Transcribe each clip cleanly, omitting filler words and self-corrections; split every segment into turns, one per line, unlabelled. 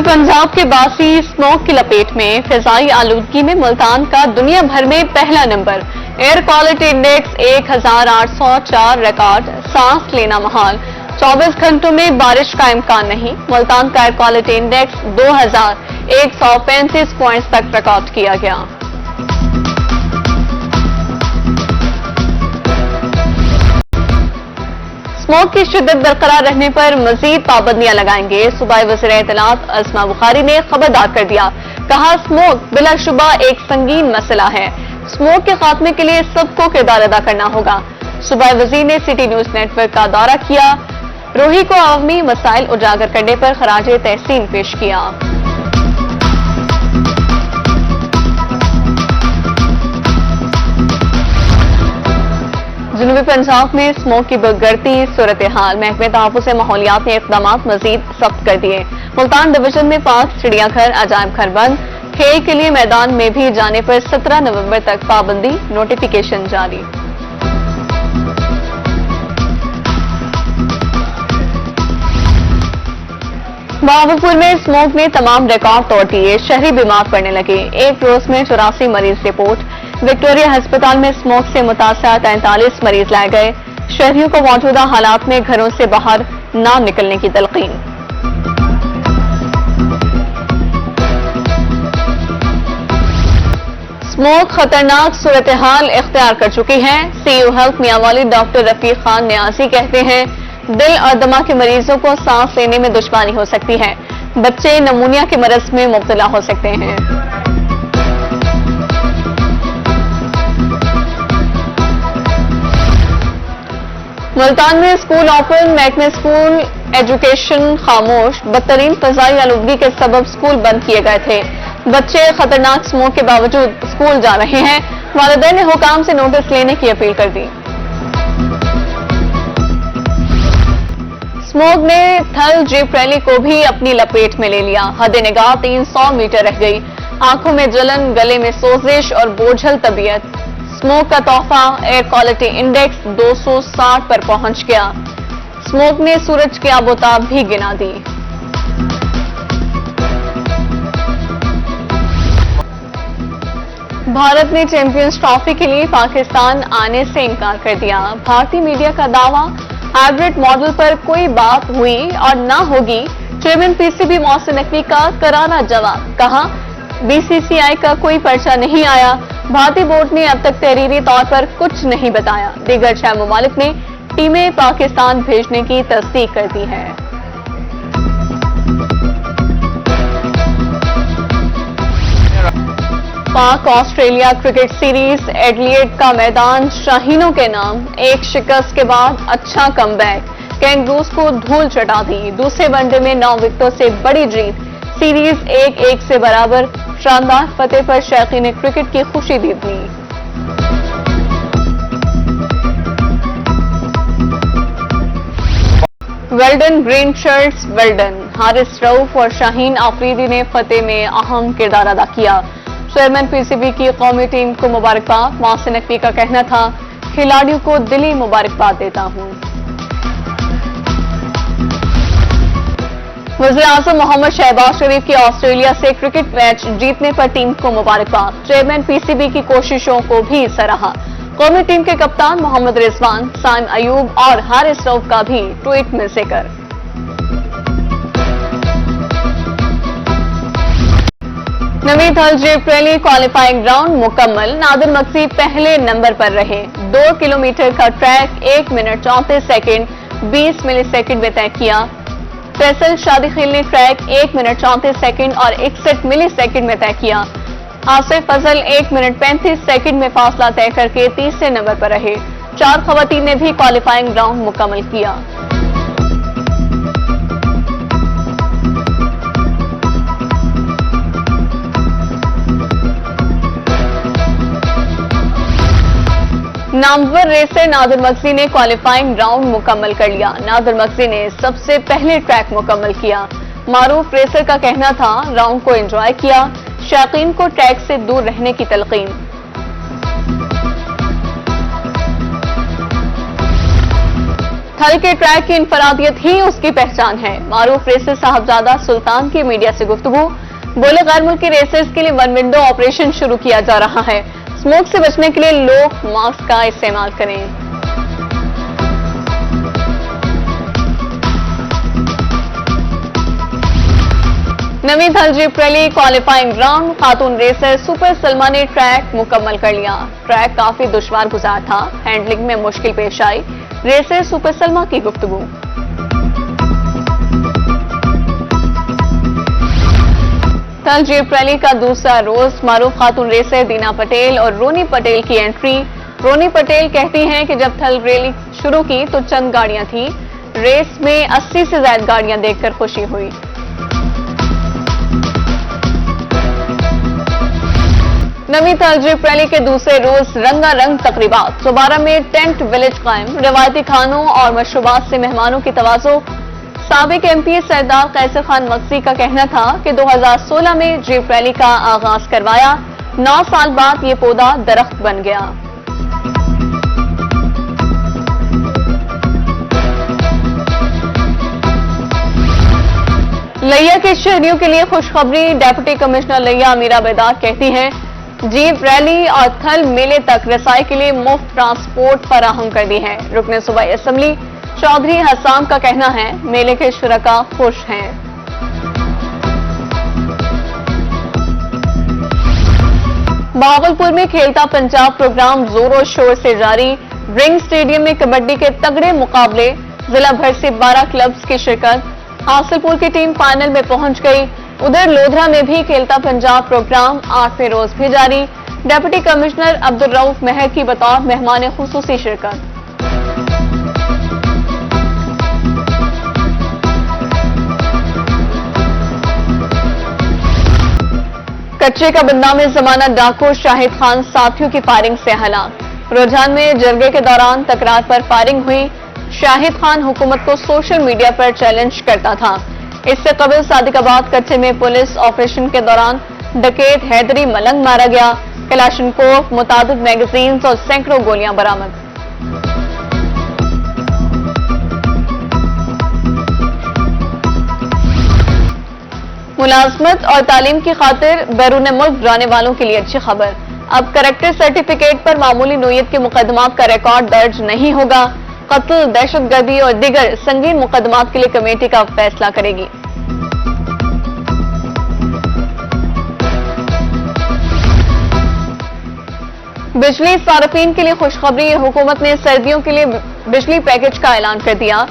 पंजाब के बासी स्मोक की लपेट में फिजाई आलूदगी में मुल्तान का दुनिया भर में पहला number. Air quality index 1804 record. सांस लेना महाल। 24 घंटों में बारिश का इम्कान नहीं। मुल्तान का एयर क्वालिटी इंडेक्स 2135 पॉइंट्स तक रिकॉर्ड किया गया। स्मोक की शिद्दत बरकरार रहने पर मजीद पाबंदियां लगाएंगे। सूबाई वज़ीर इत्तलात अस्मा बुखारी ने खबरदार कर दिया। कहा, स्मोक बिलाशुबा एक संगीन मसला है। स्मोक के खात्मे के लिए सबको किरदार अदा करना होगा। सूबाई वज़ीर ने सिटी न्यूज नेटवर्क का दौरा किया। रोही को अवामी मसाइल उजागर करने पर खराजे तहसीन पेश किया। जनूबी पंजाब में स्मोक की बढ़ती सूरत हाल। महकमे तहफ़्फ़ुज़ माहौलियात ने इक़दाम मजीद सख्त कर दिए। मुल्तान डिवीजन में 5 चिड़ियाघर, अजायब घर बंद। खेल के लिए मैदान में भी जाने पर 17 नवंबर तक पाबंदी। नोटिफिकेशन जारी। बहावलपुर में स्मोक ने तमाम रिकॉर्ड तोड़ दिए। शहरी बीमार पड़ने लगे। एक रोज में 84 मरीज रिपोर्ट। विक्टोरिया अस्पताल में स्मोक से मुतासर 43 मरीज लाए गए। शहरियों को मौजूदा हालात में घरों से बाहर न निकलने की तलकीन। स्मोक खतरनाक सूरत हाल इख्तियार कर चुकी है। CEO health Mianwali doctor Rafiq Khan Niazi कहते हैं, दिल और दमा के मरीजों को सांस लेने में दुश्वारी हो सकती है। बच्चे नमूनिया के मरज में मुब्तला हो सकते हैं। मुल्तान में स्कूल ओपन। महकमे स्कूल एजुकेशन खामोश। बदतरीन फजाई आलूदगी के सबब स्कूल बंद किए गए थे। बच्चे खतरनाक स्मोक के बावजूद स्कूल जा रहे हैं। वालिदैन ने हुकाम से नोटिस लेने की अपील कर दी। स्मोक ने थल जीप रैली को भी अपनी लपेट में ले लिया। हद निगाह 300 मीटर रह गई। आंखों में जलन, गले में सोजिश और बोझल तबीयत। स्मोक का तोहफा एयर क्वालिटी इंडेक्स 260 पर पहुंच गया। स्मोक ने सूरज की आबोताब भी गिना दी। भारत ने चैंपियंस ट्रॉफी के लिए पाकिस्तान आने से इनकार कर दिया। भारतीय मीडिया का दावा, हाइब्रिड मॉडल पर कोई बात हुई और ना होगी। चेयरमैन पीसीबी मोहसिन नकवी का करारा जवाब। कहा, बीसीसीआई का कोई पर्चा नहीं आया। भारतीय बोर्ड ने अब तक तहरीरी तौर पर कुछ नहीं बताया। दीगर 6 ममालिक ने टीमें पाकिस्तान भेजने की तस्दीक कर दी है। पाक ऑस्ट्रेलिया क्रिकेट सीरीज एडिलेड का मैदान शाहीनों के नाम। एक शिकस्त के बाद अच्छा कमबैक। कैंगरूज को धूल चटा दी। दूसरे वनडे में 9 विकेटों से बड़ी जीत। सीरीज 1-1 से बराबर। शानदार फतेह पर शौकीन क्रिकेट की खुशी दी थी। Well done green shirts well done. Haris Rauf और शाहीन आफरीदी ने फतेह में अहम किरदार अदा किया। चेयरमैन पीसीबी की कौमी टीम को मुबारकबाद। मोहसिन नकवी का कहना था, खिलाड़ियों को दिली मुबारकबाद देता हूं। वज़ीर-ए-आज़म मोहम्मद शहबाज शरीफ की ऑस्ट्रेलिया से क्रिकेट मैच जीतने पर टीम को मुबारकबाद। चेयरमैन पीसीबी की कोशिशों को भी सराहा। कौमी टीम के कप्तान मोहम्मद रिजवान, साइम अयूब और हारिस रऊफ का भी ट्वीट में जिक्र। नवी थल जीप रैली क्वालिफाइंग राउंड मुकम्मल। नादिर मक्सी पहले नंबर पर रहे। 2 किलोमीटर का ट्रैक 1 मिनट 34 सेकंड 20 मिली सेकंड में तय किया। फैसल शादीखिल ने ट्रैक 1 मिनट 34 सेकंड और 61 मिली सेकंड में तय किया। आसिफ फजल 1 मिनट 35 सेकंड में फासला तय करके तीसरे नंबर पर रहे। 4 खवातीन ने भी क्वालिफाइंग राउंड मुकम्मल किया। नामवर रेसर नादिर मक्सी ने क्वालिफाइंग राउंड मुकम्मल कर लिया। नादिर मक्सी ने सबसे पहले ट्रैक मुकम्मल किया। मारूफ रेसर का कहना था, राउंड को एंजॉय किया। शौकीन को ट्रैक से दूर रहने की तलकीन। थल के ट्रैक की इनफरादियत ही उसकी पहचान है। मारूफ रेसर साहबजादा सुल्तान की मीडिया से गुफ्तगू, बोले गैर मुल्की रेसर्स के लिए वन विंडो ऑपरेशन शुरू किया जा रहा है। स्मोक से बचने के लिए लोग मास्क का इस्तेमाल करें। नवी थल जीप रैली क्वालिफाइंग राउंड, खातून रेसर सुपर सलमा ने ट्रैक मुकम्मल कर लिया। ट्रैक काफी दुश्वार गुजार था, हैंडलिंग में मुश्किल पेश आई। रेसर सुपर सलमा की गुफ्तगू, थल जीप रैली का दूसरा रोज मारूफ खातून रेसर दीना पटेल और रोनी पटेल की एंट्री। रोनी पटेल कहती हैं कि जब थल रैली शुरू की तो चंद गाड़ियां थी, रेस में 80 से ज्यादा गाड़ियां देखकर खुशी हुई। नवी थल जीप रैली के दूसरे रोज रंगारंग तकरीबात, चौबारा में टेंट विलेज कायम, रवायती खानों और मशरूबात से मेहमानों की तवाज़ो। साबिक एमपी सरदार कैसर खान मकसी का कहना था कि 2016 में जीप रैली का आगाज करवाया, 9 साल बाद ये पौधा दरख्त बन गया। लिया के शहरियों के लिए खुशखबरी, डिप्टी कमिश्नर लिया अमीरा बेदार कहती हैं जीप रैली और थल मेले तक रसाई के लिए मुफ्त ट्रांसपोर्ट फराहम कर दी है। रुकने सूबाई असेंबली चौधरी हसाम का कहना है मेले के शुरका खुश हैं। भागलपुर में खेलता पंजाब प्रोग्राम जोरों शोर से जारी, रिंग स्टेडियम में कबड्डी के तगड़े मुकाबले, जिला भर से 12 क्लब्स की शिरकत, हासिलपुर की टीम फाइनल में पहुंच गई। उधर लोधरा में भी खेलता पंजाब प्रोग्राम 8वें रोज भी जारी, डिप्टी कमिश्नर अब्दुल रऊफ मेहर की बतौर मेहमान खुसूसी शिरकत। कच्चे का बदनाम जमाना डाकू शाहिद खान साथियों की फायरिंग से हलाक। रुझान में जरगे के दौरान तकरार पर फायरिंग हुई। शाहिद खान हुकूमत को सोशल मीडिया पर चैलेंज करता था। इससे कबल सादिकाबाद कच्चे में पुलिस ऑपरेशन के दौरान डकैत हैदरी मलंग मारा गया। कलाशनकोव, मुतादिद मैगजीन्स और सैकड़ों गोलियां बरामद। मुलाजमत और तालीम की खातिर बैरून मुल्क जाने वालों के लिए अच्छी खबर, अब करेक्टर सर्टिफिकेट पर मामूली नोयत के मुकदमात का रिकॉर्ड दर्ज नहीं होगा। कत्ल, दहशतगर्दी और दीगर संगीन मुकदमात के लिए कमेटी का फैसला करेगी। बिजली सार्फिन के लिए खुशखबरी, हुकूमत ने सर्दियों के लिए बिजली पैकेज का ऐलान कर दिया।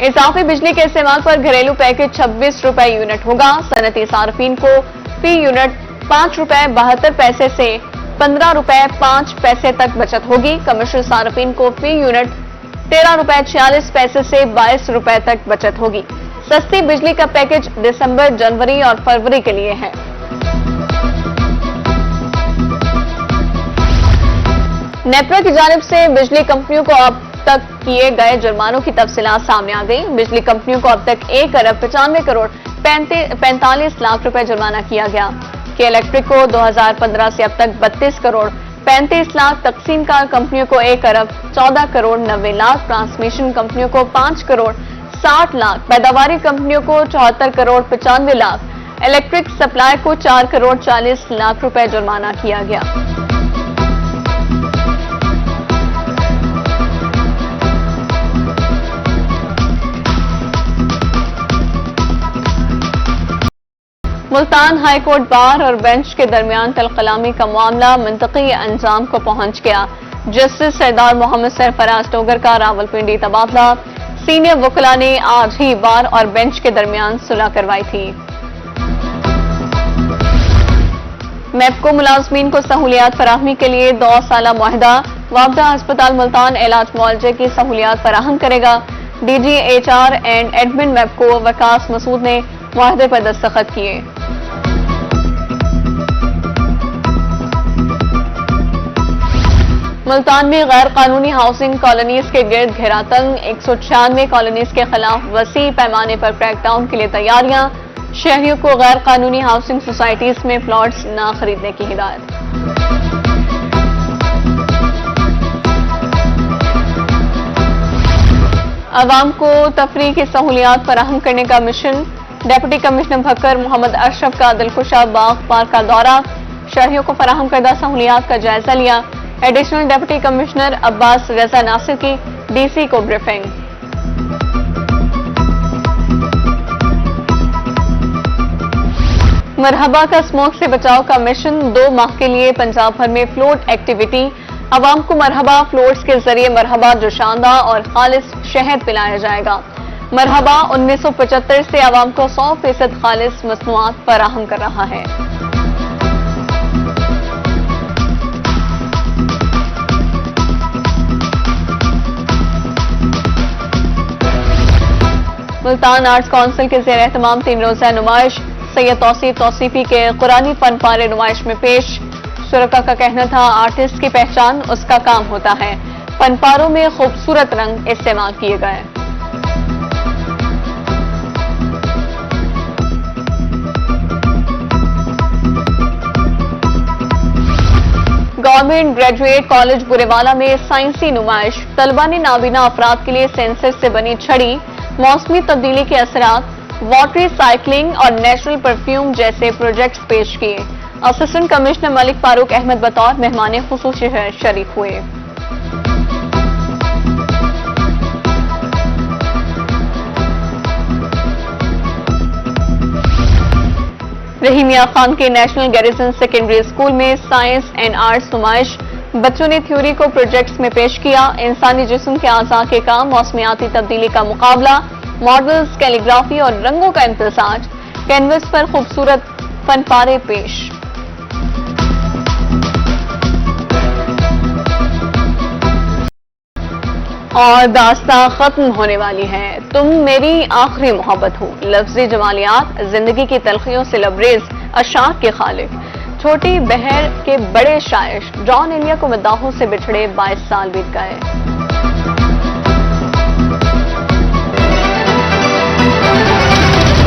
इजाफी बिजली के इस्तेमाल पर घरेलू पैकेज 26 रुपए यूनिट होगा। सनती सार्फिन को फी यूनिट 5 रुपए 72 पैसे से 15 रुपए 5 पैसे तक बचत होगी। कमर्शियल सार्फिन को फी यूनिट 13 रुपए 46 पैसे से 22 रुपए तक बचत होगी। सस्ती बिजली का पैकेज दिसंबर, जनवरी और फरवरी के लिए है। नेपरा की जानिब से बिजली कंपनियों को अब तक किए गए जुर्मानों की तफसीलात सामने आ गई। बिजली कंपनियों को अब तक 1 अरब 95 करोड़ 45 लाख रुपए जुर्माना किया गया। के इलेक्ट्रिक को 2015 से अब तक 32 करोड़ 35 लाख, तकसीम कार कंपनियों को 1 अरब 14 करोड़ 90 लाख, ट्रांसमिशन कंपनियों को 5 करोड़ 60 लाख, पैदावारी कंपनियों को 74 करोड़ 95 लाख, इलेक्ट्रिक सप्लाई को 4 करोड़ 40 लाख रुपए जुर्माना किया गया। मुल्तान हाईकोर्ट बार और बेंच के दरमियान तलकलामी का मामला मंतकी अंजाम को पहुंच गया। जस्टिस सरदार मोहम्मद सरफराज टोगर का रावलपिंडी तबादला। सीनियर वकला ने आज ही बार और बेंच के दरमियान सुलह करवाई थी। मेपको मुलाजमीन को सहूलियात फराहमी के लिए 2 साला मुआहदा। वाबदा अस्पताल मुल्तान इलाज मुआवजे की सहूलियात फराहम करेगा। DG HR and admin MEPCO Waqas Masood ने मुआहदे पर दस्तखत किए। मुल्तान में गैर कानूनी हाउसिंग कॉलोनीज के गिर्द घेरातंग, 196 कॉलोनीज के खिलाफ वसी पैमाने पर क्रैकडाउन के लिए तैयारियां। शहरियों को गैर कानूनी हाउसिंग सोसाइटीज में प्लॉट्स न खरीदने की हिदायत। आवाम को तफरीह की सहूलियात फराहम करने का mission. Deputy commissioner Bhakkar Mohammad Ashraf का दिलकुशा बाग पार्क का दौरा, शहरियों को फराहम करदा सहूलियात का जायजा लिया। एडिशनल डिप्टी कमिश्नर अब्बास रजा नासिर की डीसी को ब्रीफिंग। मरहबा का स्मोक से बचाव का मिशन, 2 माह के लिए पंजाब भर में फ्लोट एक्टिविटी। आवाम को मरहबा फ्लोट्स के जरिए मरहबा जोशांदा और खालिस शहद पिलाया जाएगा। मरहबा 1975 से आवाम को 100% खालिस मसनूआत फराहम कर रहा है। मुल्तान आर्ट्स काउंसिल के ज़ेर एहतमाम 3 रोज़ा नुमाइश सैयद तौसीफी के कुरानी फन पारे नुमाइश में पेश। शुरका का कहना था आर्टिस्ट की पहचान उसका काम होता है। फनपारों में खूबसूरत रंग इस्तेमाल किए गए। गवर्नमेंट ग्रेजुएट कॉलेज बुरेवाला में साइंसी नुमाइश, तलबा ने नाबीना अफराद के लिए सेंसर से बनी छड़ी, मौसमी तब्दीली के असरात, वाटर साइकिलिंग और नेचुरल परफ्यूम जैसे प्रोजेक्ट्स पेश किए। असिस्टेंट कमिश्नर मलिक फारूक अहमद बतौर मेहमान खुसूसी शरीक हुए। रहीम मियां खान के नेशनल गैरिसन सेकेंडरी स्कूल में साइंस एंड आर्ट्स नुमाइश, बच्चों ने थ्योरी को प्रोजेक्ट्स में पेश किया। इंसानी जिस्म के आज़ा के काम, मौसमियाती तब्दीली का मुकाबला, मॉडल्स, कैलीग्राफी और रंगों का इम्तिजाज, कैनवस पर खूबसूरत फनपारे पेश। और दास्तां खत्म होने वाली है, तुम मेरी आखिरी मोहब्बत हो। लफ्जी जमालियात, जिंदगी की तलखियों से लबरेज अशार के खालिक, छोटी बहर के बड़े शायर जॉन एलिया को मद्दाहों से बिछड़े 22 साल बीत गए।